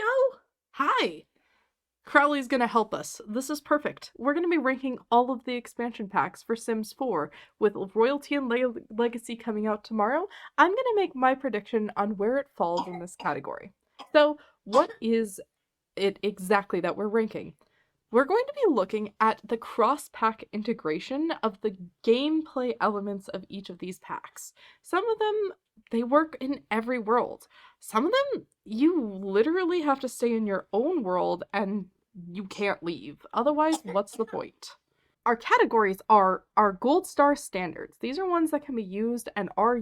now? Hi! Crowley's gonna help us. This is perfect. We're gonna be ranking all of the expansion packs for Sims 4, with Royalty and Legacy coming out tomorrow. I'm gonna make my prediction on where it falls in this category. So, what is it exactly that we're ranking? We're going to be looking at the cross-pack integration of the gameplay elements of each of these packs. Some of them, they work in every world. Some of them, you literally have to stay in your own world and you can't leave. Otherwise, what's the point? Our categories are our gold star standards. These are ones that can be used and are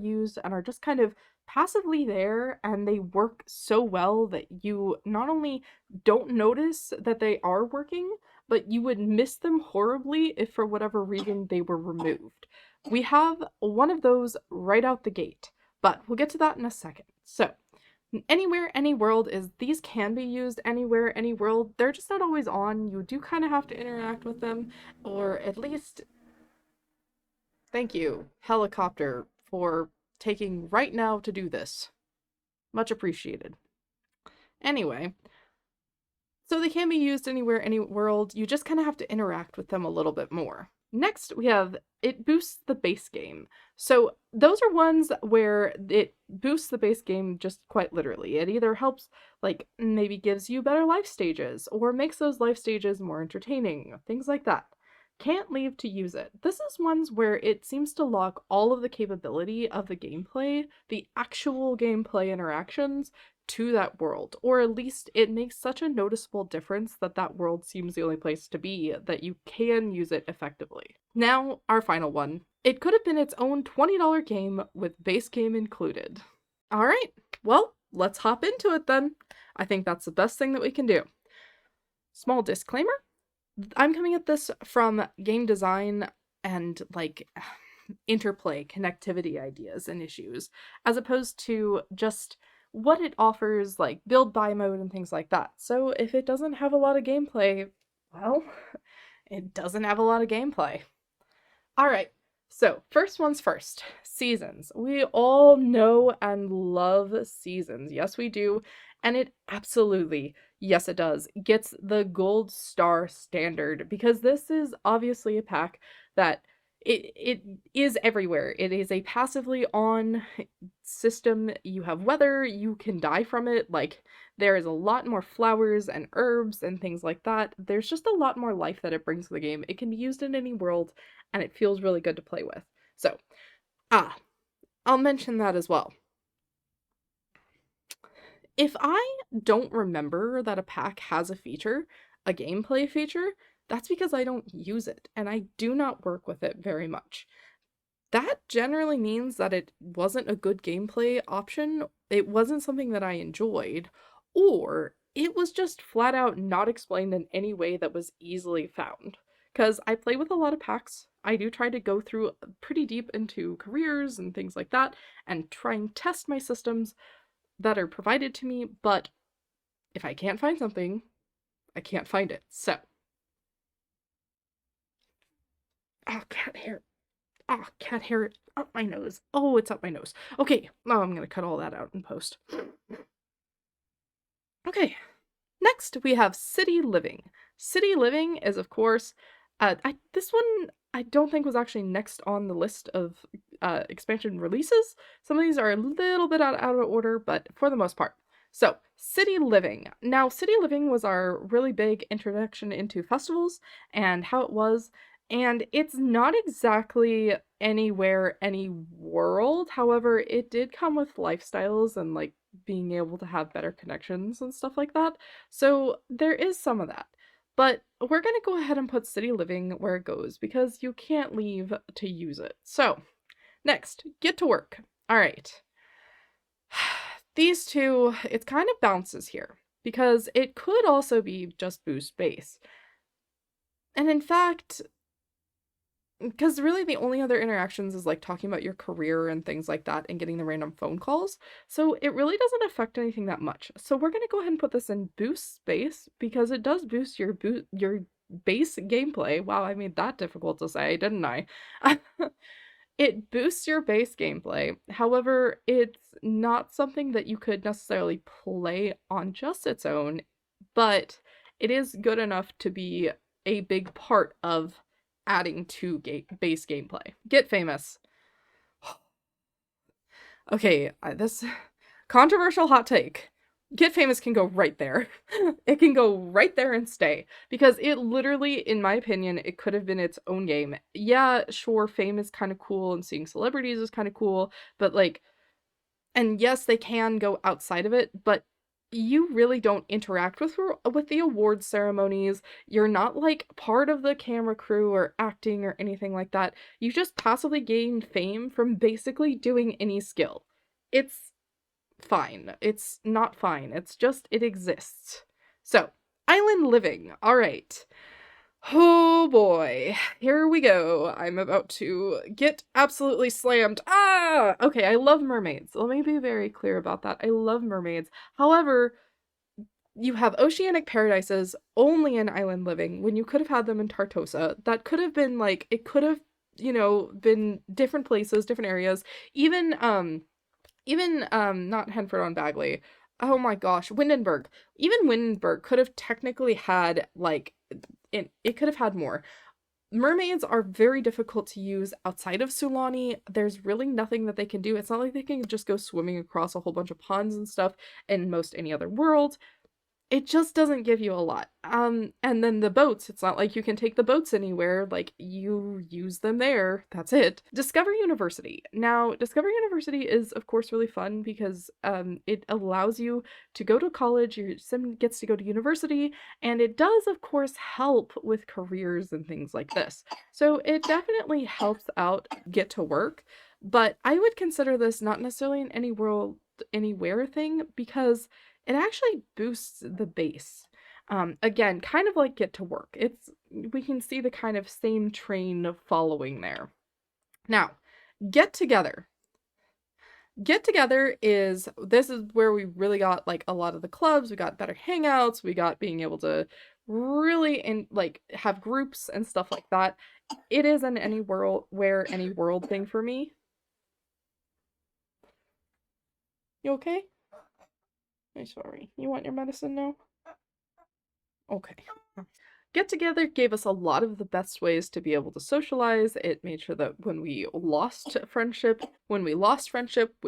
just kind of passively there, and they work so well that you not only don't notice that they are working, but you would miss them horribly if for whatever reason they were removed. We have one of those right out the gate, but we'll get to that in a second. So, anywhere, any world is these can be used anywhere, any world. They're just not always on. You do kind of have to interact with them, or at least thank you, helicopter, for taking right now to do this. Much appreciated. Anyway, so they can be used anywhere, any world. You just kind of have to interact with them a little bit more. Next, we have it boosts the base game. So those are ones where it boosts the base game just quite literally. It either helps, like, maybe gives you better life stages, or makes those life stages more entertaining, things like that. Can't leave to use it. This is ones where it seems to lock all of the capability of the gameplay, the actual gameplay interactions, to that world, or at least it makes such a noticeable difference that that world seems the only place to be that you can use it effectively. Now, our final one. It could have been its own $20 game with base game included. Alright, well, let's hop into it then. I think that's the best thing that we can do. Small disclaimer, I'm coming at this from game design and, like, interplay, connectivity ideas and issues, as opposed to just what it offers, like build buy mode and things like that. So if it doesn't have a lot of gameplay, well, it doesn't have a lot of gameplay. Alright, so first one's first, seasons. We all know and love seasons. Yes, we do. And it absolutely, yes it does, gets the gold star standard, because this is obviously a pack that it is everywhere. It is a passively on system. You have weather, you can die from it. Like, there is a lot more flowers and herbs and things like that. There's just a lot more life that it brings to the game. It can be used in any world, and it feels really good to play with. So, I'll mention that as well. If I don't remember that a pack has a feature, a gameplay feature, that's because I don't use it, and I do not work with it very much. That generally means that it wasn't a good gameplay option, it wasn't something that I enjoyed, or it was just flat out not explained in any way that was easily found. Because I play with a lot of packs, I do try to go through pretty deep into careers and things like that, and try and test my systems that are provided to me, but if I can't find something, I can't find it. So, cat hair. Cat hair up my nose. Oh, it's up my nose. Okay, now I'm gonna cut all that out in post. Okay, next we have City Living. City Living is, of course, this one I don't think was actually next on the list of expansion releases. Some of these are a little bit out of order, but for the most part. So, City Living. Now, City Living was our really big introduction into festivals and how it was, and it's not exactly anywhere, any world. However, it did come with lifestyles and, like, being able to have better connections and stuff like that. So, there is some of that. But we're gonna go ahead and put City Living where it goes, because you can't leave to use it. So, next, get to work. Alright. These two, it kind of bounces here, because it could also be just boost base. And in fact, because really the only other interactions is like talking about your career and things like that and getting the random phone calls, so it really doesn't affect anything that much. So we're gonna go ahead and put this in boost space, because it does boost your base gameplay. Wow, I made that difficult to say, didn't I? It boosts your base gameplay. However, it's not something that you could necessarily play on just its own, but it is good enough to be a big part of adding to base gameplay. Get famous. Okay, this controversial hot take. Get Famous can go right there. It can go right there and stay. Because it literally, in my opinion, it could have been its own game. Yeah, sure, fame is kind of cool and seeing celebrities is kind of cool, but like, and yes, they can go outside of it, but you really don't interact with the awards ceremonies. You're not like part of the camera crew or acting or anything like that. You just passively gain fame from basically doing any skill. It's fine. It's not fine. It's just, it exists. So, Island Living. All right. Oh boy. Here we go. I'm about to get absolutely slammed. Ah! Okay, I love mermaids. Let me be very clear about that. I love mermaids. However, you have oceanic paradises only in Island Living when you could have had them in Tartosa. That could have been like, it could have, been different places, different areas. Even not Henford on Bagley. Oh my gosh, Windenburg. Even Windenburg could have technically had like it could have had more. Mermaids are very difficult to use outside of Sulani. There's really nothing that they can do. It's not like they can just go swimming across a whole bunch of ponds and stuff in most any other world. It just doesn't give you a lot. And then the boats, it's not like you can take the boats anywhere, like you use them there. That's it. Discover University. Now, Discover University is of course really fun because it allows you to go to college, your sim gets to go to university, and it does of course help with careers and things like this. So it definitely helps out get to work, but I would consider this not necessarily an any world anywhere thing because it actually boosts the base. Again, kind of like Get to Work. We can see the kind of same train of following there. Now, Get Together. Get Together this is where we really got like a lot of the clubs, we got better hangouts, we got being able to really have groups and stuff like that. It is an any world thing for me. You okay? I'm sorry. You want your medicine now? Okay. Get Together gave us a lot of the best ways to be able to socialize. It made sure that when we lost friendship, we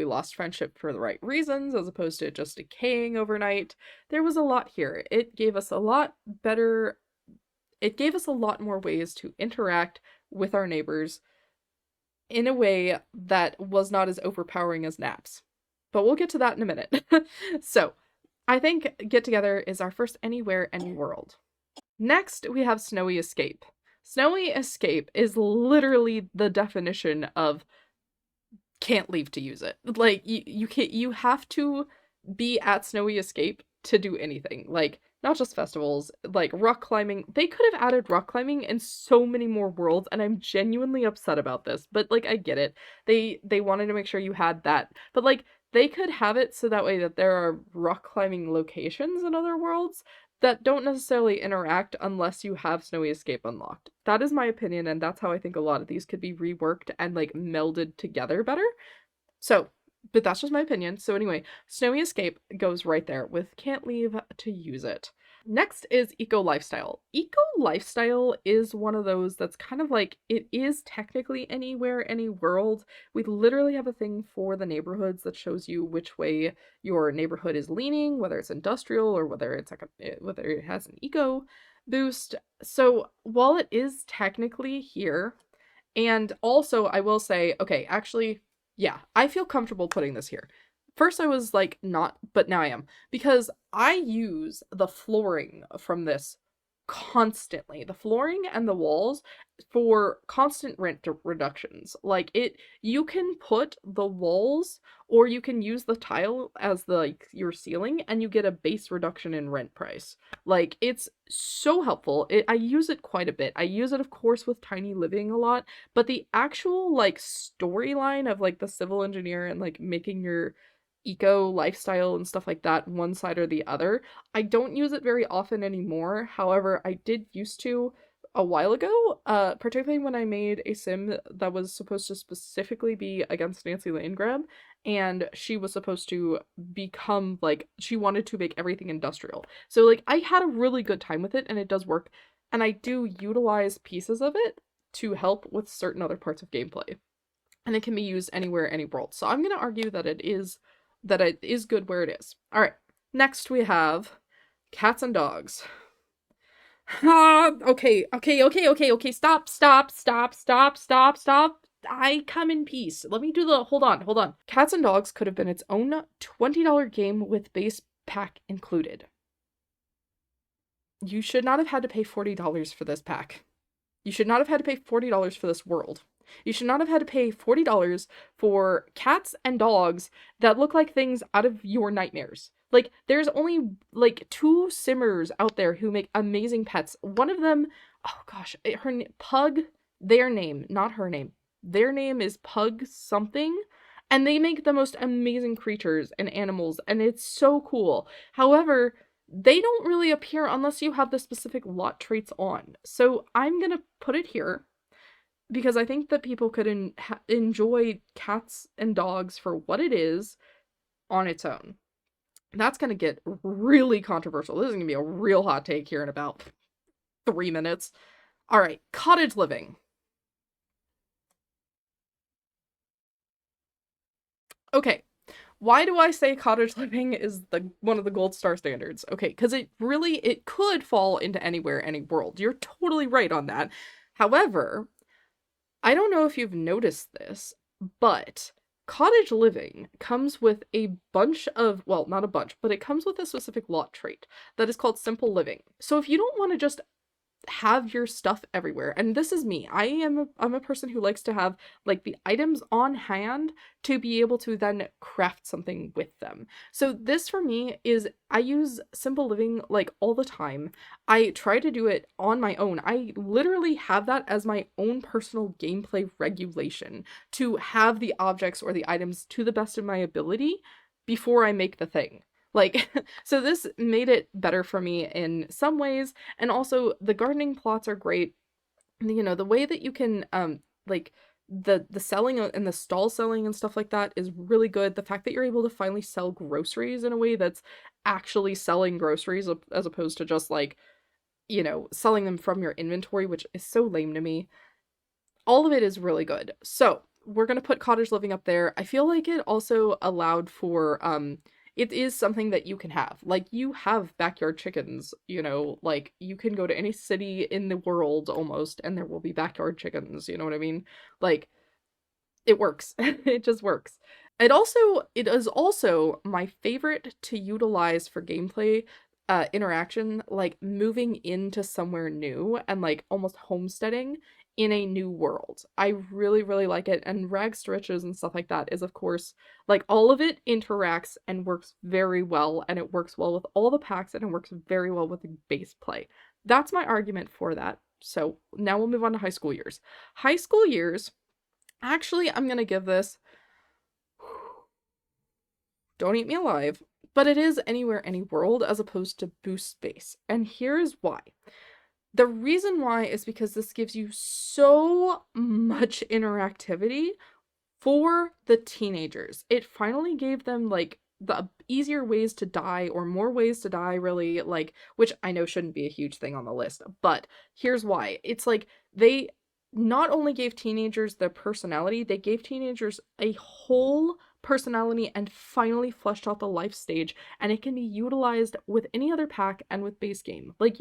lost friendship for the right reasons as opposed to it just decaying overnight. There was a lot here. It gave us a lot more ways to interact with our neighbors in a way that was not as overpowering as naps. But we'll get to that in a minute. So, I think Get Together is our first anywhere, any world. Next, we have Snowy Escape. Snowy Escape is literally the definition of can't leave to use it. Like, you have to be at Snowy Escape to do anything. Like, not just festivals, like rock climbing. They could have added rock climbing in so many more worlds, and I'm genuinely upset about this. But like, I get it. They wanted to make sure you had that. But like, they could have it so that way that there are rock climbing locations in other worlds that don't necessarily interact unless you have Snowy Escape unlocked. That is my opinion, and that's how I think a lot of these could be reworked and like melded together better. So, but that's just my opinion. So anyway, Snowy Escape goes right there with can't leave to use it. Next is Eco Lifestyle. Eco Lifestyle is one of those that's kind of like, it is technically anywhere, any world. We literally have a thing for the neighborhoods that shows you which way your neighborhood is leaning, whether it's industrial or whether it has an eco boost. So while it is technically here, and also I will say, okay, actually, yeah, I feel comfortable putting this here. First I was like not, but now I am. Because I use the flooring from this constantly. The flooring and the walls for constant rent reductions. Like you can put the walls or you can use the tile as your ceiling and you get a base reduction in rent price. Like it's so helpful. I use it quite a bit. I use it of course with Tiny Living a lot, but the actual like storyline of like the civil engineer and like making your eco lifestyle and stuff like that one side or the other, I don't use it very often anymore. However, I did used to a while ago, particularly when I made a sim that was supposed to specifically be against Nancy Landgrab, and she was supposed to become, like, she wanted to make everything industrial. So, like, I had a really good time with it, and it does work, and I do utilize pieces of it to help with certain other parts of gameplay. And it can be used anywhere, any world. So I'm gonna argue that it is good where it is. Alright. Next we have cats and dogs. Okay. Stop. I come in peace. Let me do the hold on. Cats and Dogs could have been its own $20 game with base pack included. You should not have had to pay $40 for this pack. You should not have had to pay $40 for this world. You should not have had to pay $40 for cats and dogs that look like things out of your nightmares. Like, there's only, like, 2 simmers out there who make amazing pets. One of them, oh gosh, Pug, their name, not her name. Their name is Pug something, and they make the most amazing creatures and animals, and it's so cool. However, they don't really appear unless you have the specific lot traits on. So I'm gonna put it here because I think that people could enjoy cats and dogs for what it is on its own. That's going to get really controversial. This is going to be a real hot take here in about 3 minutes. All right, Cottage Living. Okay, why do I say Cottage Living is one of the gold star standards? Okay, because it could fall into anywhere, any world. You're totally right on that. However, I don't know if you've noticed this, but Cottage Living comes with a bunch of, well, not a bunch, but it comes with a specific lot trait that is called Simple Living. So if you don't want to just have your stuff everywhere, and this is me, I'm a person who likes to have, like, the items on hand to be able to then craft something with them. So this for me is, I use Simple Living like all the time. I try to do it on my own. I literally have that as my own personal gameplay regulation, to have the objects or the items to the best of my ability before I make the thing. Like, so this made it better for me in some ways, and also the gardening plots are great. You know, the way that you can, like, the selling and the stall selling and stuff like that is really good. The fact that you're able to finally sell groceries in a way that's actually selling groceries as opposed to just, like, you know, selling them from your inventory, which is so lame to me. All of it is really good. So, we're gonna put Cottage Living up there. I feel like it also allowed for, it is something that you can have. Like, you have backyard chickens, you know, like, you can go to any city in the world almost, and there will be backyard chickens, you know what I mean? Like, it works. It just works. It is also my favorite to utilize for gameplay interaction, like moving into somewhere new and like almost homesteading in a new world. I really, really like it. And rags to riches and stuff like that is, of course, like, all of it interacts and works very well, and it works well with all the packs, and it works very well with the base play. That's my argument for that. So now we'll move on to High School Years. High School Years, actually, I'm gonna give this, don't eat me alive, but it is anywhere, any world as opposed to boost space. And here's why. The reason why is because this gives you so much interactivity for the teenagers. It finally gave them, like, the easier ways to die, or more ways to die, really, like, which I know shouldn't be a huge thing on the list, but here's why. It's like, they not only gave teenagers their personality, they gave teenagers a whole personality and finally fleshed out the life stage, and it can be utilized with any other pack and with base game. Like,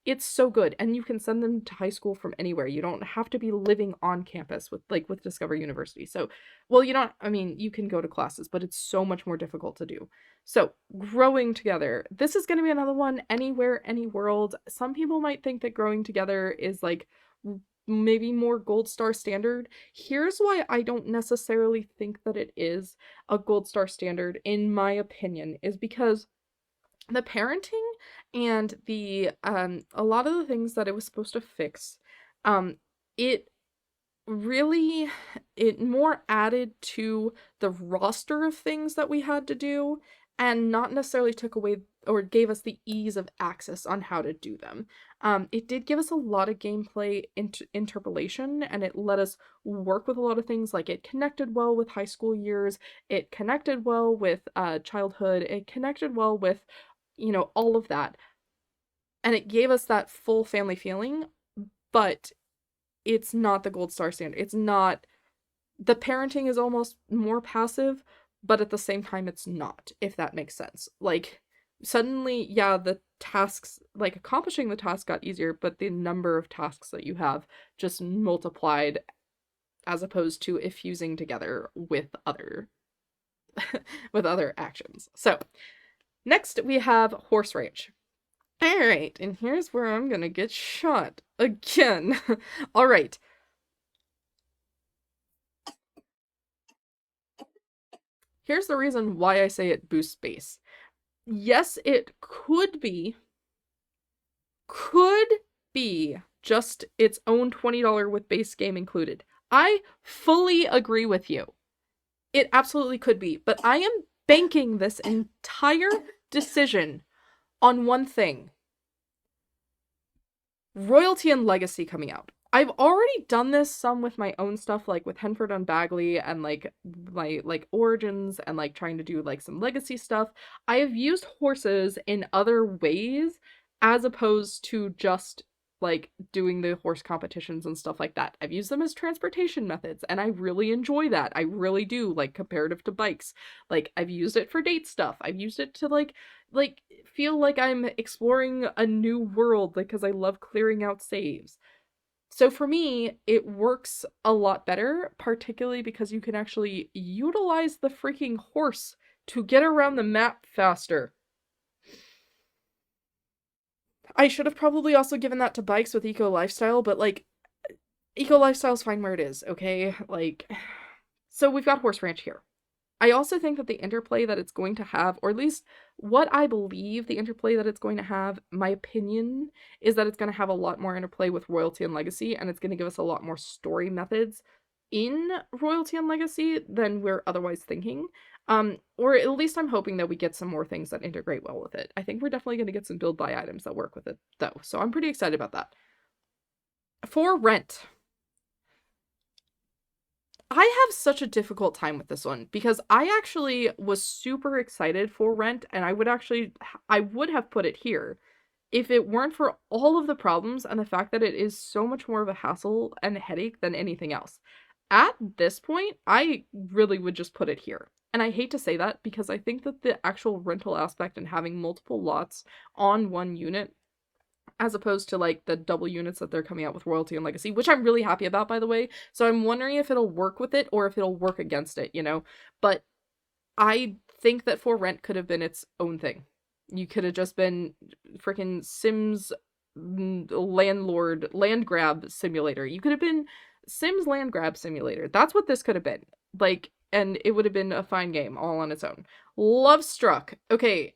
it's so good, and you can send them to high school from anywhere. You don't have to be living on campus with Discover University. So, well, you can go to classes, but it's so much more difficult to do. So, growing together. This is going to be another one, anywhere, any world. Some people might think that growing together is, like, maybe more gold star standard. Here's why I don't necessarily think that it is a gold star standard, in my opinion, is because the parenting and the a lot of the things that it was supposed to fix, it really, it more added to the roster of things that we had to do, and not necessarily took away or gave us the ease of access on how to do them. It did give us a lot of gameplay interpolation, and it let us work with a lot of things. Like, it connected well with high school years, it connected well with childhood, it connected well with, all of that. And it gave us that full family feeling, but it's not the gold star standard. It's not, the parenting is almost more passive, but at the same time it's not, if that makes sense. Like, suddenly, yeah, the tasks, like accomplishing the task got easier, but the number of tasks that you have just multiplied, as opposed to effusing together with other with other actions. So, next we have horse ranch. Alright, and here's where I'm gonna get shot again. Alright. Here's the reason why I say it boosts base. Yes, it could be just its own $20 with base game included. I fully agree with you. It absolutely could be, but I am banking this entire decision on one thing. Royalty and Legacy coming out. I've already done this some with my own stuff, like with Henford and Bagley and like my Origins and like trying to do like some Legacy stuff. I have used horses in other ways as opposed to just like doing the horse competitions and stuff like that. I've used them as transportation methods and I really enjoy that. I really do, like, comparative to bikes. Like, I've used it for date stuff. I've used it to like feel like I'm exploring a new world because I love clearing out saves. So for me, it works a lot better, particularly because you can actually utilize the freaking horse to get around the map faster. I should have probably also given that to bikes with Eco Lifestyle, but like, Eco Lifestyle's fine where it is, okay? Like, so we've got Horse Ranch here. I also think that the interplay that it's going to have, or at least what I believe the interplay that it's going to have, my opinion, is that it's going to have a lot more interplay with Royalty and Legacy, and it's going to give us a lot more story methods in Royalty and Legacy than we're otherwise thinking. Or at least I'm hoping that we get some more things that integrate well with it. I think we're definitely going to get some build buy items that work with it, though, so I'm pretty excited about that. For Rent, I have such a difficult time with this one because I actually was super excited for Rent, and I would have put it here if it weren't for all of the problems and the fact that it is so much more of a hassle and headache than anything else. At this point, I really would just put it here. And I hate to say that because I think that the actual rental aspect and having multiple lots on one unit, as opposed to like the double units that they're coming out with Royalty and Legacy, which I'm really happy about, by the way. So I'm wondering if it'll work with it or if it'll work against it, But I think that For Rent could have been its own thing. You could have just been freaking Sims land grab simulator. You could have been Sims land grab simulator. That's what this could have been. Like, and it would have been a fine game all on its own. Lovestruck. Okay.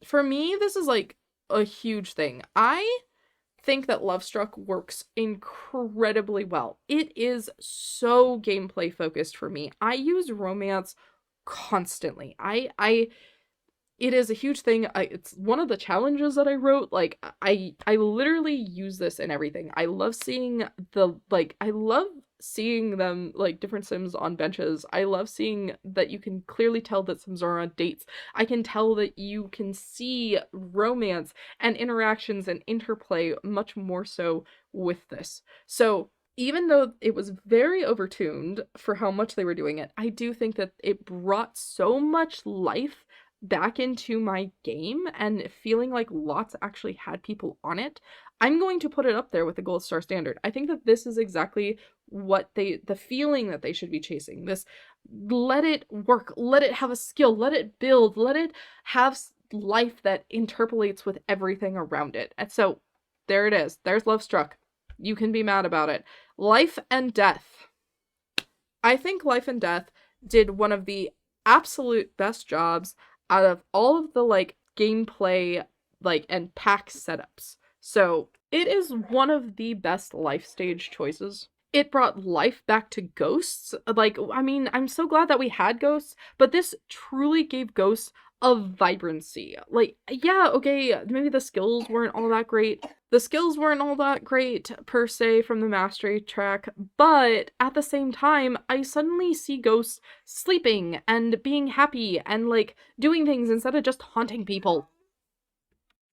For me, this is like a huge thing. I think that Lovestruck works incredibly well. It is so gameplay focused for me. I use romance constantly. It is a huge thing. It's one of the challenges that I wrote. Like, I literally use this in everything. I love seeing them, like, different Sims on benches. I love seeing that you can clearly tell that Sims are on dates. I can tell that you can see romance and interactions and interplay much more so with this. So even though it was very overtuned for how much they were doing it, I do think that it brought so much life back into my game and feeling like lots actually had people on it. I'm going to put it up there with the gold star standard. I think that this is exactly what the feeling that they should be chasing. This, let it work, let it have a skill, let it build, let it have life that interpolates with everything around it. And so there it is. There's Lovestruck. You can be mad about it. Life and Death. I think Life and Death did one of the absolute best jobs out of all of the like gameplay and pack setups. So it is one of the best life stage choices. It brought life back to ghosts. Like, I mean, I'm so glad that we had ghosts, but this truly gave ghosts of vibrancy. Like, yeah, okay, maybe the skills weren't all that great. The skills weren't all that great per se from the mastery track, but at the same time, I suddenly see ghosts sleeping and being happy and like doing things instead of just haunting people.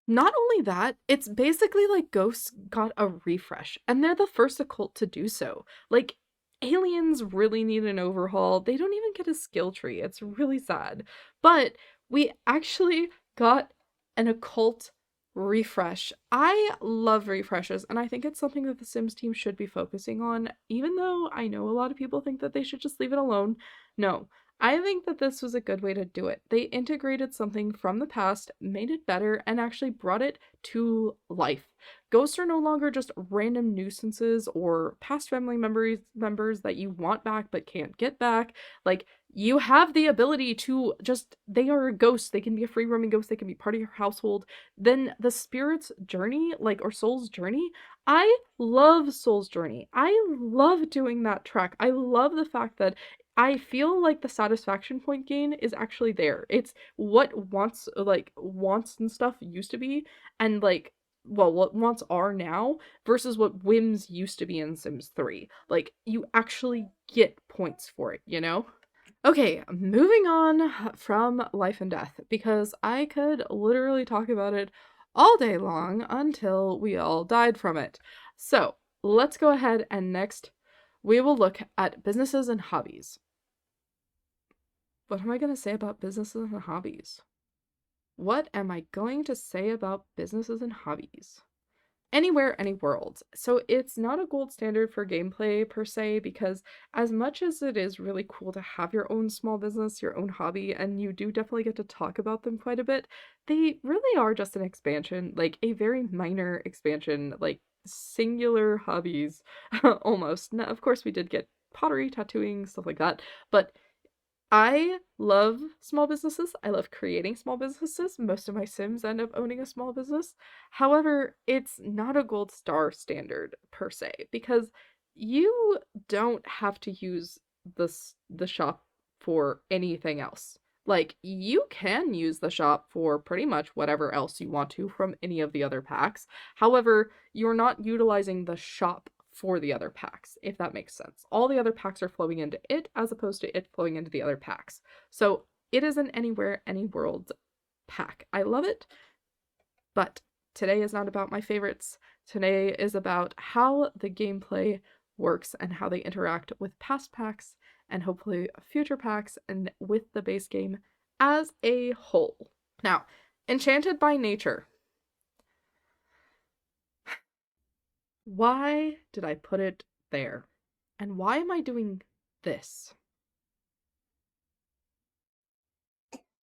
Not only that, it's basically like ghosts got a refresh, and they're the first occult to do so. Like, aliens really need an overhaul. They don't even get a skill tree. It's really sad. But we actually got an occult refresh. I love refreshes, and I think it's something that the Sims team should be focusing on, even though I know a lot of people think that they should just leave it alone. No, I think that this was a good way to do it. They integrated something from the past, made it better, and actually brought it to life. Ghosts are no longer just random nuisances or past family members that you want back but can't get back. Like, you have the ability to just, they are a ghost. They can be a free roaming ghost. They can be part of your household. Then the spirit's journey, like, or soul's journey, I love Soul's Journey. I love doing that track. I love the fact that I feel like the satisfaction point gain is actually there. It's what wants and stuff used to be, and like, well, what wants are now versus what whims used to be in Sims 3. Like, you actually get points for it, you know? Okay, moving on from life and death, because I could literally talk about it all day long until we all died from it. So, let's go ahead and next we will look at businesses and hobbies. What am I going to say about businesses and hobbies? What am I going to say about businesses and hobbies? Anywhere, any world. So it's not a gold standard for gameplay per se, because as much as it is really cool to have your own small business, your own hobby, and you do definitely get to talk about them quite a bit, they really are just an expansion, like a very minor expansion, like singular hobbies almost. Now, of course, we did get pottery, tattooing, stuff like that, but I love small businesses. I love creating small businesses. Most of my Sims end up owning a small business. However, it's not a gold star standard per se, because you don't have to use the shop for anything else. Like, you can use the shop for pretty much whatever else you want to from any of the other packs. However, you're not utilizing the shop for the other packs, if that makes sense. All the other packs are flowing into it as opposed to it flowing into the other packs. So it is an anywhere, any world pack. I love it, but today is not about my favorites. Today is about how the gameplay works and how they interact with past packs and hopefully future packs and with the base game as a whole. Now, Enchanted by Nature. Why did I put it there? And why am I doing this?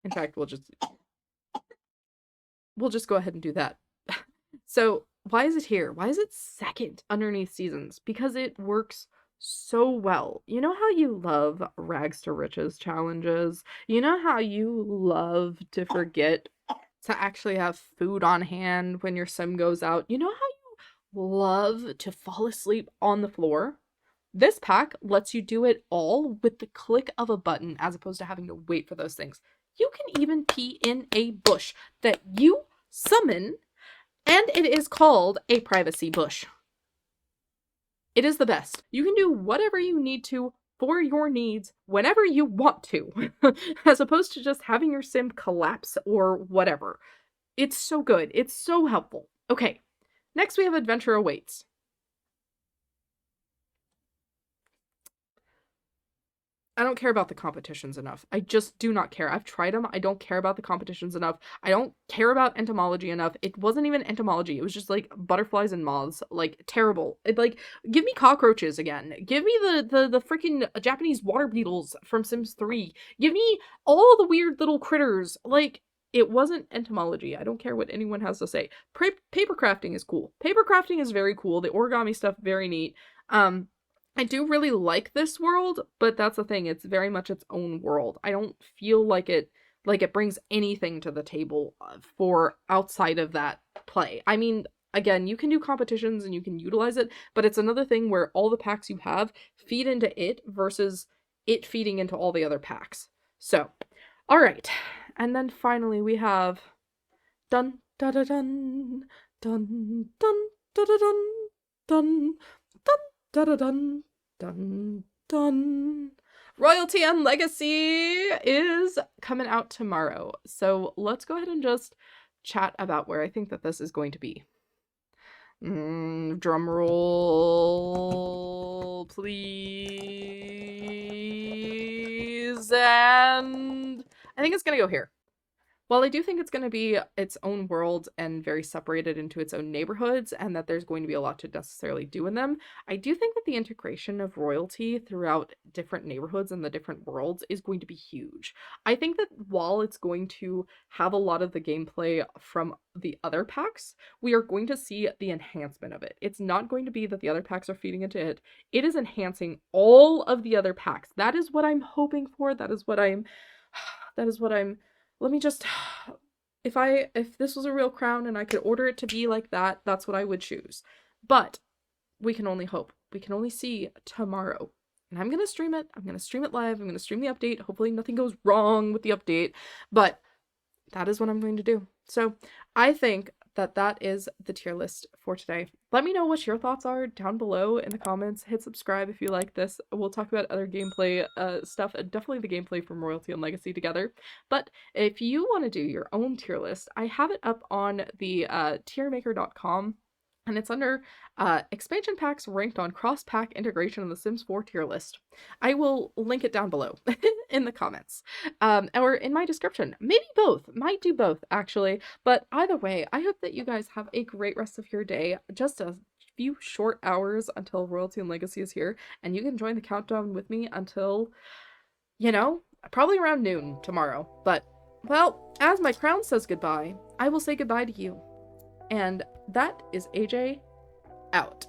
In fact, we'll just go ahead and do that. So, why is it here? Why is it second underneath seasons? Because it works so well. You know how you love rags to riches challenges? You know how you love to forget to actually have food on hand when your sim goes out? You know how love to fall asleep on the floor? This pack lets you do it all with the click of a button as opposed to having to wait for those things. You can even pee in a bush that you summon, and it is called a privacy bush. It is the best. You can do whatever you need to for your needs whenever you want to, as opposed to just having your sim collapse or whatever. It's so good. It's so helpful. Okay. Next, we have Adventure Awaits. I don't care about the competitions enough. I just do not care. I've tried them. I don't care about the competitions enough. I don't care about entomology enough. It wasn't even entomology. It was just like butterflies and moths. Like, terrible. It, like, give me cockroaches again. Give me the freaking Japanese water beetles from Sims 3. Give me all the weird little critters. Like, it wasn't entomology. I don't care what anyone has to say. Paper crafting is cool. Paper crafting is very cool. The origami stuff, very neat. I do really like this world, but that's the thing. It's very much its own world. I don't feel like it brings anything to the table for outside of that play. I mean, again, you can do competitions and you can utilize it, but it's another thing where all the packs you have feed into it versus it feeding into all the other packs. So, all right. And then finally we have dun da da dun dun dun da da dun dun dun da da dun dun dun. Royalty and Legacy is coming out tomorrow. So let's go ahead and just chat about where I think that this is going to be. Drum roll, please. And I think it's gonna go here. While I do think it's going to be its own world and very separated into its own neighborhoods, and that there's going to be a lot to necessarily do in them, I do think that the integration of royalty throughout different neighborhoods and the different worlds is going to be huge. I think that while it's going to have a lot of the gameplay from the other packs, we are going to see the enhancement of it. It's not going to be that the other packs are feeding into it. It is enhancing all of the other packs. That is what I'm hoping for. That is what I'm let me just, if this was a real crown and I could order it to be like that, that's what I would choose. But we can only hope. We can only see tomorrow. And I'm going to stream it. I'm going to stream it live. I'm going to stream the update. Hopefully nothing goes wrong with the update. But that is what I'm going to do. So I think that that is the tier list for today. Let me know what your thoughts are down below in the comments. Hit subscribe if you like this. We'll talk about other gameplay stuff, definitely the gameplay from Royalty and Legacy together. But if you want to do your own tier list, I have it up on the tiermaker.com. And it's under expansion packs ranked on cross-pack integration in the Sims 4 tier list. I will link it down below in the comments or in my description. Maybe both. Might do both, actually. But either way, I hope that you guys have a great rest of your day. Just a few short hours until Royalty and Legacy is here. And you can join the countdown with me until, you know, probably around noon tomorrow. But, well, as my crown says goodbye, I will say goodbye to you. And that is AJ out.